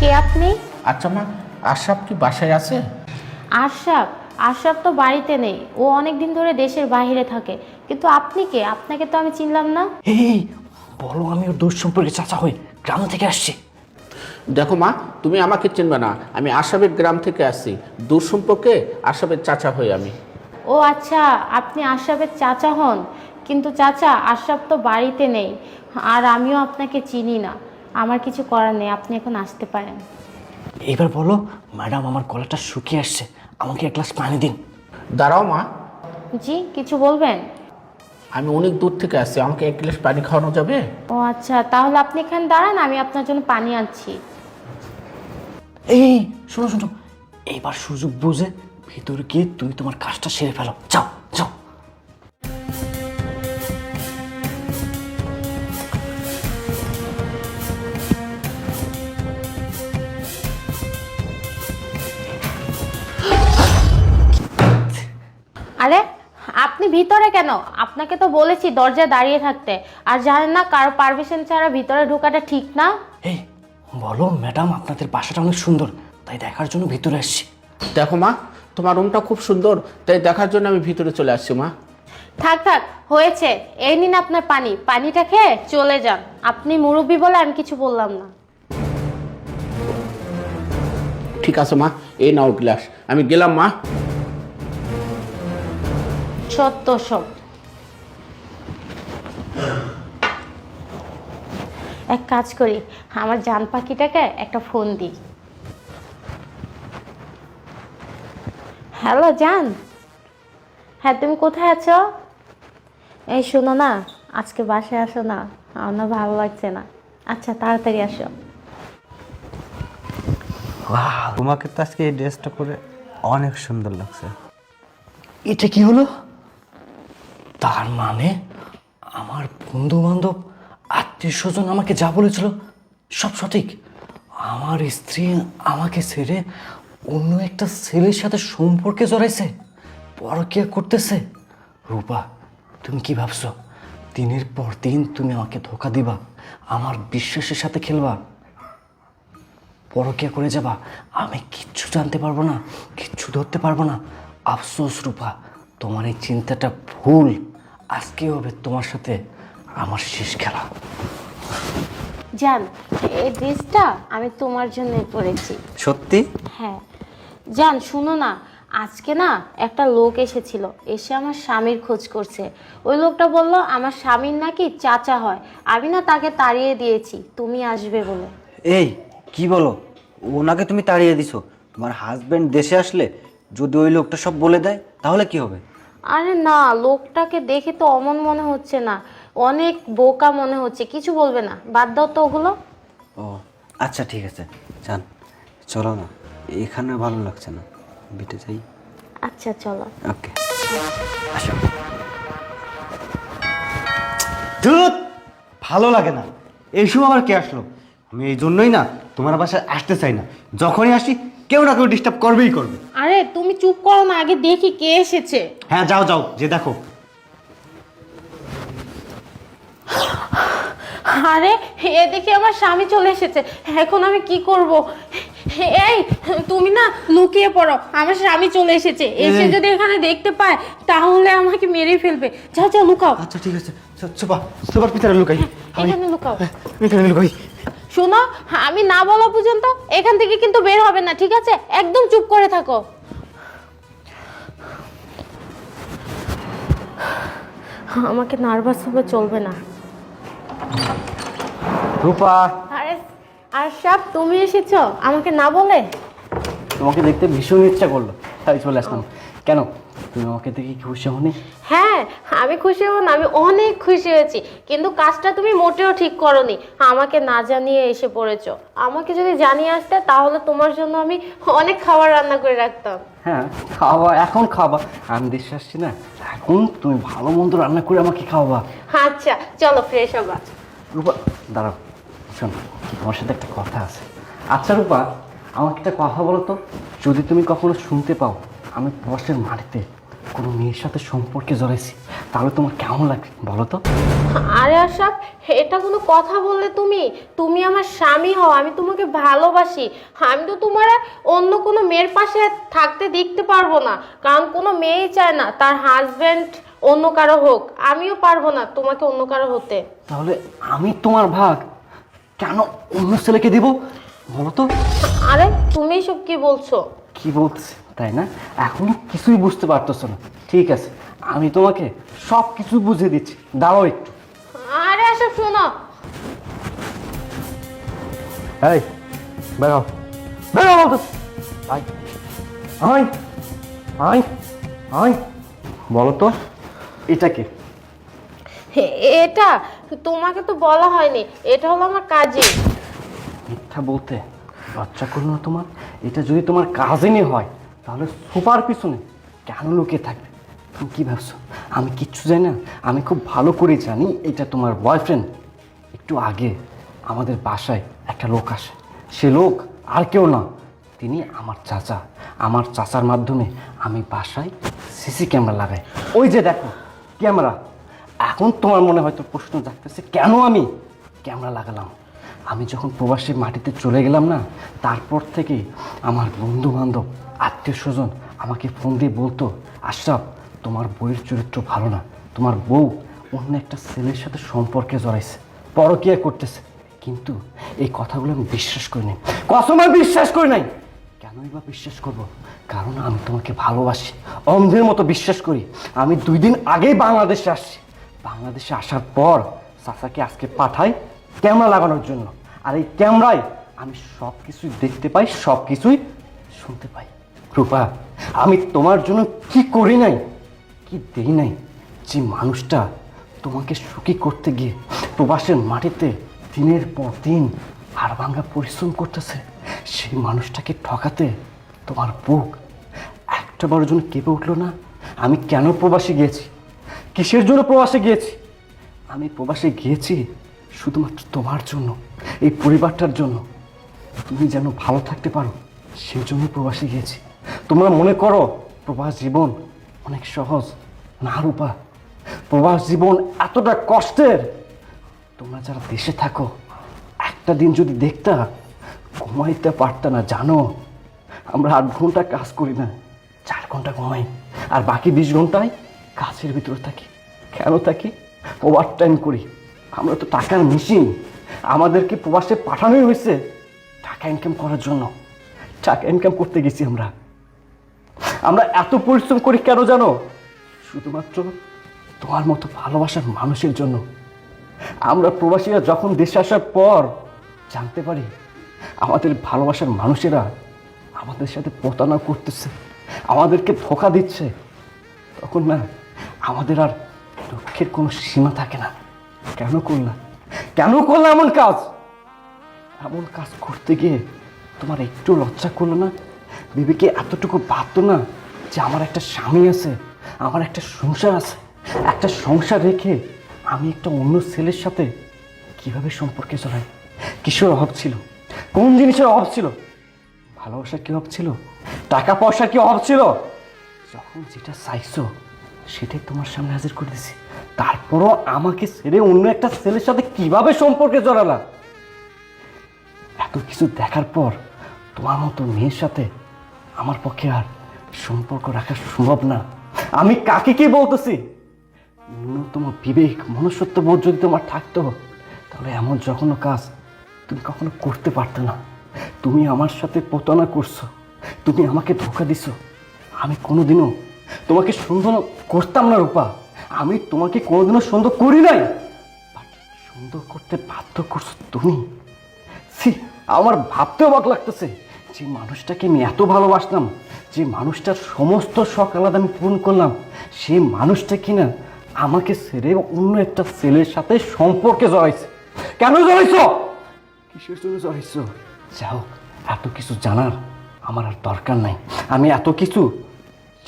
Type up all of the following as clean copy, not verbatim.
কে আপনি? আচ্ছা মা, আশরাফ কি বাসায় আছে? আশরাফ? আশরাফ তো বাড়িতে নেই, ও অনেক দিন ধরে দেশের বাইরে থাকে। কিন্তু আপনি কে? আপনাকে তো আমি চিনলাম না। এই বলো, আমি ওর দূর সম্পর্কে চাচা হই, গ্রাম থেকে আসছি। দেখো মা, তুমি আমাকে চিনবে না, আমি আশরাফের গ্রাম থেকে আসছি। দূর সম্পর্কে আশরাফের চাচা হই আমি। ও আচ্ছা, আপনি আশরাফের চাচা হন। কিন্তু চাচা, আশরাফ তো বাড়িতে নেই, আর আমিও আপনাকে চিনি না। আমার কিছু করার নেই, আপনি এখন আসতে পারেন। এবার বলো ম্যাডাম, আমার গলাটা শুকিয়ে আসছে, আমাকে এক গ্লাস পানি দিন। দাঁড়াও মা, জি, কিছু বলবেন? আমি অনেক দূর থেকে আসছি, আমাকে এক গ্লাস পানি খাওয়ানো যাবে? ও আচ্ছা, তাহলে আপনি এখানে দাঁড়ান, আমি আপনার জন্য পানি আনছি। এই শোনো শোনো, এইবার সুযোগ বুঝে ভিতরে গিয়ে তুমি তোমার কাজটা সেরে ফেলো, যাও যাও। আরে, আপনি ভিতরে কেন? আপনাকে তো বলেছি দরজায় দাঁড়িয়ে থাকতে। আর জানেন না কারো পারমিশন ছাড়া ভিতরে ঢোকাটা ঠিক না? এই বলো ম্যাডাম, আপনাদের বাসাটা অনেক সুন্দর, তাই দেখার জন্য ভিতরে আসছি। দেখো মা, তোমার রুমটা খুব সুন্দর, তাই দেখার জন্য আমি ভিতরে চলে আসছি মা। থাক থাক, হয়েছে। এই নিন আপনার পানি, পানিটা খেয়ে চলে যান। আপনি মুরব্বি বলে আমি কিছু বললাম না। ঠিক আছে মা, এই নাও গ্লাস, আমি গেলাম মা। সত্য সব। এক কাজ করি, আমার জান পাখিটাকে একটা ফোন দিই। হ্যালো জান। হ্যাঁ, তুমি কোথায় আছো? এই শোনো না, আজকে বাসায় আসো না, আমার না ভালো লাগছে না। আচ্ছা, তাড়াতাড়ি আসো। তোমাকে তো আজকে এই ড্রেসটা পরে অনেক সুন্দর লাগছে। এটা কি হলো? তার মানে আমার বন্ধু বান্ধব আত্মীয় স্বজন আমাকে যা বলেছিল সব সঠিক। আমার স্ত্রী আমাকে ছেড়ে অন্য একটা ছেলের সাথে সম্পর্কে জড়াইছে, পরকীয়া করতেছে। রূপা, তুমি কি ভাবছো দিনের পর দিন তুমি আমাকে ধোকা দিবা, আমার বিশ্বাসের সাথে খেলবা, পরকীয়া করে যাবা? আমি কিচ্ছু জানতে পারবো না, কিচ্ছু ধরতে পারবো না। আফসোস রূপা, তোমার এই চিন্তাটা ভুল। আজকে হবে তোমার সাথে আমার শেষ খেলা। জান, এই ড্রেসটা আমি তোমার জন্যই পরেছি। সত্যি? হ্যাঁ জান, শুনো না, আজকে না একটা লোক এসেছিল, এসে আমার স্বামীর খোঁজ করছে। ওই লোকটা বলল আমার স্বামীর নাকি চাচা হয়। আমি না তাকে তাড়িয়ে দিয়েছি তুমি আসবে বলে। এই কি বলো, ওনাকে তুমি তাড়িয়ে দিছো? তোমার হাজবেন্ড দেশে আসলে যদি ওই লোকটা সব বলে দেয় তাহলে কি হবে? আরে না, লোকটাকে দেখে তো অমন মনে হচ্ছে না, অনেক বোকা মনে হচ্ছে। কিছু বলবে না, বাদ দাও তো ওগুলো। ও আচ্ছা ঠিক আছে, যান চলো না, এখানে ভালো লাগছে না, বিটে যাই। আচ্ছা চলো। ওকে আসো। ধুত, ভালো লাগে না এই সময় আবার কে আসলো। আমি এই জন্যই না তোমার বাসায় আসতে চাই না, যখনই আসি কেউ না কেউ ডিস্টার্ব করবেই করবে। আরে তুমি চুপ করো না, আগে দেখি কে এসেছে। হ্যাঁ যাও যাও, যে দেখো। আরে এদিকে আমার স্বামী চলে এসেছে, এখন আমি কি করব? এই তুমি না লুকিয়ে পড়ো, আমার স্বামী চলে এসেছে। এসে যদি এখানে দেখতে পায় তাহলে আমাকে মেরে ফেলবে। যাও যাও, লুকাও। আচ্ছা ঠিক আছে, সোপা সোপার পিছনে লুকাই। এখানে লুকাও। এখানে লুকাই। শোনো, আমি না বলা পর্যন্ত এখান থেকে কিন্তু বের হবে না, ঠিক আছে? একদম চুপ করে থাকো। আমাকে নার্ভাস হবে চলবে না। রূপা, আরে আর সব তুমি এসেছো আমাকে না বলে? তোমাকে দেখতে ভীষণ ইচ্ছা করলো, তাই চলে আসলাম। কেন, তুমি আমাকে দেখে কি খুশি হওনি? হ্যাঁ, আমি খুশি হব না, আমি অনেক খুশি হয়েছি। কিন্তু কাজটা তুমি মোটেও ঠিক করোনি, আমাকে না জানিয়ে এসে পড়েছো। আমাকে যদি জানিয়ে আসতে তাহলে তোমার জন্য আমি অনেক খাবার রান্না করে রাখতাম। হ্যাঁ খাওয়া, এখন খাওয়া, আমি দেশে আসছি না, এখন তুমি ভালো মন্দ রান্না করে আমাকে খাওয়াবা। আচ্ছা চলো, ফ্রেশ হবা। রূপা দাঁড়াও, শোন, তোমার সাথে একটা কথা আছে। আচ্ছা রূপা, আমাকে একটা কথা বলো তো, যদি তুমি কখনো শুনতে পাও আমি বসের মাটিতে কোনো মেয়ের সাথে সম্পর্কে জড়াইছি, তাহলে তোমার কেমন লাগবে বলো তো? আরে আশরাফ, এটা কোনো কথা বললে তুমি? তুমি আমার স্বামী হও, আমি তোমাকে ভালোবাসি। আমি তো তোমার অন্য কোনো মেয়ের পাশে থাকতে দেখতে পারবো না, কারণ কোনো মেয়েই চায় না তার হাজবেন্ড অন্য কারো হোক। আমিও পারবো না তোমাকে অন্য কারো হতে। তাহলে আমি তোমার ভাগ কেন অন্য ছেলেকে দিব বলো তো? আরে তুমি এসব কি বলছো? কি বলতেছি তাই না? এখনো কিছুই বুঝতে পারতেছো না। ঠিক আছে, আমি তোমাকে সব কিছু বুঝিয়ে দিচ্ছি, দাঁড়াও একটু। আরে আশরাফ শোনো। এই বেরো, বেরো বলতেছি। আয় আয় আয় আয়, বলো তো এটা কে? এটা তোমাকে তো বলা হয়নি, এটা হলো আমার কাজিন। মিথ্যা বলতে লজ্জা করলো না তোমার? এটা যদি তোমার কাজিনই হয় তাহলে সুপার পিছনে কেন লুকিয়ে থাকবে? তুমি কি ভাবছো আমি কিচ্ছু জানি না? আমি খুব ভালো করে জানি এটা তোমার বয়ফ্রেন্ড। একটু আগে আমাদের বাসায় একটা লোক আসে, সে লোক আর কেউ না, তিনি আমার চাচা। আমার চাচার মাধ্যমে আমি বাসায় সিসি ক্যামেরা লাগাই। ওই যে দেখো ক্যামেরা। এখন তোমার মনে হয়তো প্রশ্ন জাগতেছে কেন আমি ক্যামেরা লাগালাম। আমি যখন প্রবাসী মাটিতে চলে গেলাম না, তারপর থেকে আমার বন্ধু বান্ধব আত্মীয় স্বজন আমাকে ফোন দিয়ে বলতো, আশরাফ তোমার বউয়ের চরিত্র ভালো না, তোমার বউ অন্য একটা ছেলের সাথে সম্পর্কে জড়াইছে, পরকীয়া করতেছে। কিন্তু এই কথাগুলো আমি বিশ্বাস করি নাই, কসম আমি বিশ্বাস করি নাই। কেনই বা বিশ্বাস করব? কারণ আমি তোমাকে ভালোবাসি, অন্ধের মতো বিশ্বাস করি। আমি 2 দিন আগেই বাংলাদেশে আসছি। বাংলাদেশে আসার পর চাচাকে আজকে পাঠাই ক্যামেরা লাগানোর জন্য। আর এই ক্যামেরায় আমি সব কিছুই দেখতে পাই, সব কিছুই শুনতে পাই। রূপা, আমি তোমার জন্য কি করি নাই, কি দেই নাই? যে মানুষটা তোমাকে সুখী করতে গিয়ে প্রবাসের মাটিতে দিনের পর দিন হাড় ভাঙা পরিশ্রম করতেছে, সেই মানুষটাকে ঠকাতে তোমার বুক একটা বারের জন্য কেঁপে উঠলো না? আমি কেন প্রবাসে গিয়েছি, কিসের জন্য প্রবাসে গিয়েছি? আমি প্রবাসে গিয়েছি শুধুমাত্র তোমার জন্য, এই পরিবারটার জন্য। তুমি যেন ভালো থাকতে পারো সেই জন্য প্রবাসে গিয়েছি। তোমরা মনে করো প্রবাস জীবন অনেক সহজ? না রূপা, প্রবাস জীবন এতটা কষ্টের। তোমরা যারা দেশে থাকো একটা দিন যদি দেখতা, ঘুমাইতে পারতা না। জানো আমরা 8 ঘন্টা কাজ করি না, 4 ঘন্টা ঘুমাই, আর বাকি 20 ঘন্টায় কাজের ভিতরে থাকি। কেন থাকি? ওভার টাইম করি। আমরা তো টাকার মেশিন, আমাদেরকে প্রবাসে পাঠানোই হয়েছে টাকা ইনকাম করার জন্য। টাকা ইনকাম করতে গেছি আমরা। আমরা এত পরিশ্রম করি কেন জানো? শুধুমাত্র তোমার মতো ভালোবাসার মানুষের জন্য। আমরা প্রবাসীরা যখন দেশে আসার পর জানতে পারি আমাদের ভালোবাসার মানুষেরা আমাদের সাথে প্রতারণা করতেছে, আমাদেরকে ধোঁকা দিচ্ছে, তখন না আমাদের আর দুঃখের কোনো সীমা থাকে না। কেন করলাম, কেন করলাম এমন কাজ? এমন কাজ করতে গিয়ে তোমার একটু লজ্জা করলো না? বিবেকে এতটুকু ভাবতো না যে আমার একটা স্বামী আছে, আমার একটা সংসার আছে? একটা সংসার রেখে আমি একটা অন্য ছেলের সাথে কিভাবে সম্পর্কে চলাই? কিসের অভাব ছিল? কোন জিনিসের অভাব ছিল? ভালোবাসার কি অভাব ছিল? টাকা পয়সার কি অভাব ছিল? যখন যেটা চাইছো সেটাই তোমার সামনে হাজির করে দিছি, তারপরও আমাকে ছেড়ে অন্য একটা ছেলের সাথে কিভাবে সম্পর্কে জড়ালা? এত কিছু দেখার পর তোমার মতো মেয়ের সাথে আমার পক্ষে আর সম্পর্ক রাখা সম্ভব না। আমি কাকে কি বলতেছি? ন্যূনতম বিবেক মনুষ্যত্ব বোধ যদি তোমার থাকতো তাহলে এমন জঘন্য কাজ তুমি কখনো করতে পারতে না। তুমি আমার সাথে প্রতারণা করছো, তুমি আমাকে ধোঁকা দিছো। আমি কোনোদিনও তোমাকে সুন্দর করতাম না রূপা, আমি তোমাকে কোনোদিনও সুন্দর করি নাই। বাট সুন্দর করতে বাধ্য করছো তুমি। সি, আমার ভাবতে অবাক লাগতেছে, যে মানুষটাকে আমি এত ভালোবাসতাম, যে মানুষটার সমস্ত শখ আলাদা আমি পূরণ করলাম, সেই মানুষটা কিনা আমাকে ছেড়ে অন্য একটা ছেলের সাথে সম্পর্কে জড়াইছে। কেন জড়াইছো? কিসের জন্য জড়াইছো? যাও, এত কিছু জানার আমার আর দরকার নাই, আমি এত কিছু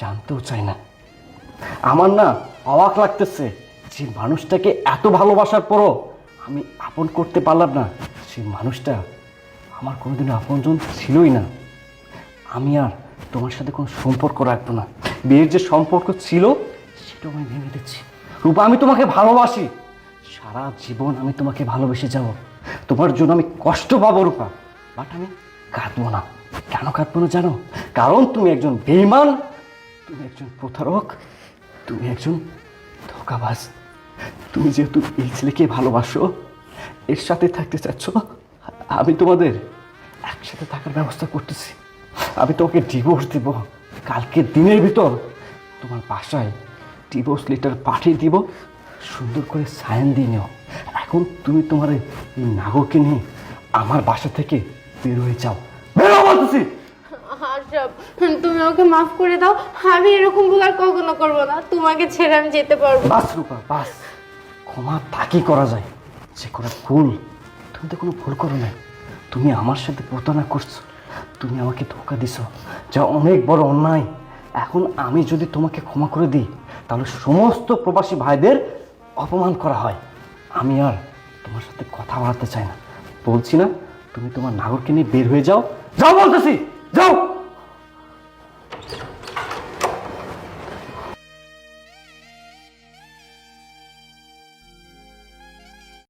জানতেও চাই না। আমার না অবাক লাগতেছে, যে মানুষটাকে এত ভালোবাসার পরও আমি আপন করতে পারলাম না, সেই মানুষটা আমার কোনোদিনও আপনজন ছিলই না। আমি আর তোমার সাথে কোনো সম্পর্ক রাখবো না। বিয়ের যে সম্পর্ক ছিল সেটাও আমি ভেঙে দিচ্ছি। রূপা, আমি তোমাকে ভালোবাসি, সারা জীবন আমি তোমাকে ভালোবেসে যাব, তোমার জন্য আমি কষ্ট পাবো রূপা, বাট আমি কাঁদবো না। কেন কাঁদবো না জানো? কারণ তুমি একজন বেঈমান, তুমি একজন প্রতারক, তুমি একজন ধোঁকাবাজ। তুমি যেহেতু এই ছেলেকে ভালোবাসো, এর সাথে থাকতে চাচ্ছ, আমি তোমাদের একসাথে থাকার ব্যবস্থা করতেছি। আমি তোমাকে ডিভোর্স দিব। কালকে দিনের ভিতর তোমার বাসায় ডিভোর্স লেটার পাঠিয়ে দিব, সুন্দর করে সাইন দিয়ে নিও। এখন তুমি তোমার এই নাগরকে নিয়ে আমার বাসা থেকে বের হয়ে যাও, বেরো বলতেছি। আশরাফ, তুমি আমাকে মাফ করে দাও। আমি এরকম ভুল আর কখনো করবো না। তোমাকে ছেড়ে আমি যেতে পারবো না। বাস রূপা বাস, ক্ষমা তাকে করা যায় যে করা ভুল। তুমি তো কোনো ভুল করো না, তুমি আমার সাথে প্রতারণা করছো, তুমি আমাকে ধোঁকা দিছো, যা অনেক বড় অন্যায়। এখন আমি যদি তোমাকে ক্ষমা করে দিই, তাহলে সমস্ত প্রবাসী ভাইদের অপমান করা হয়। আমি আর তোমার সাথে কথা বলাতে চাই না। বলছি না, তুমি তোমার নাগরকে নিয়ে বের হয়ে যাও, যাও বলতেছি, যাও।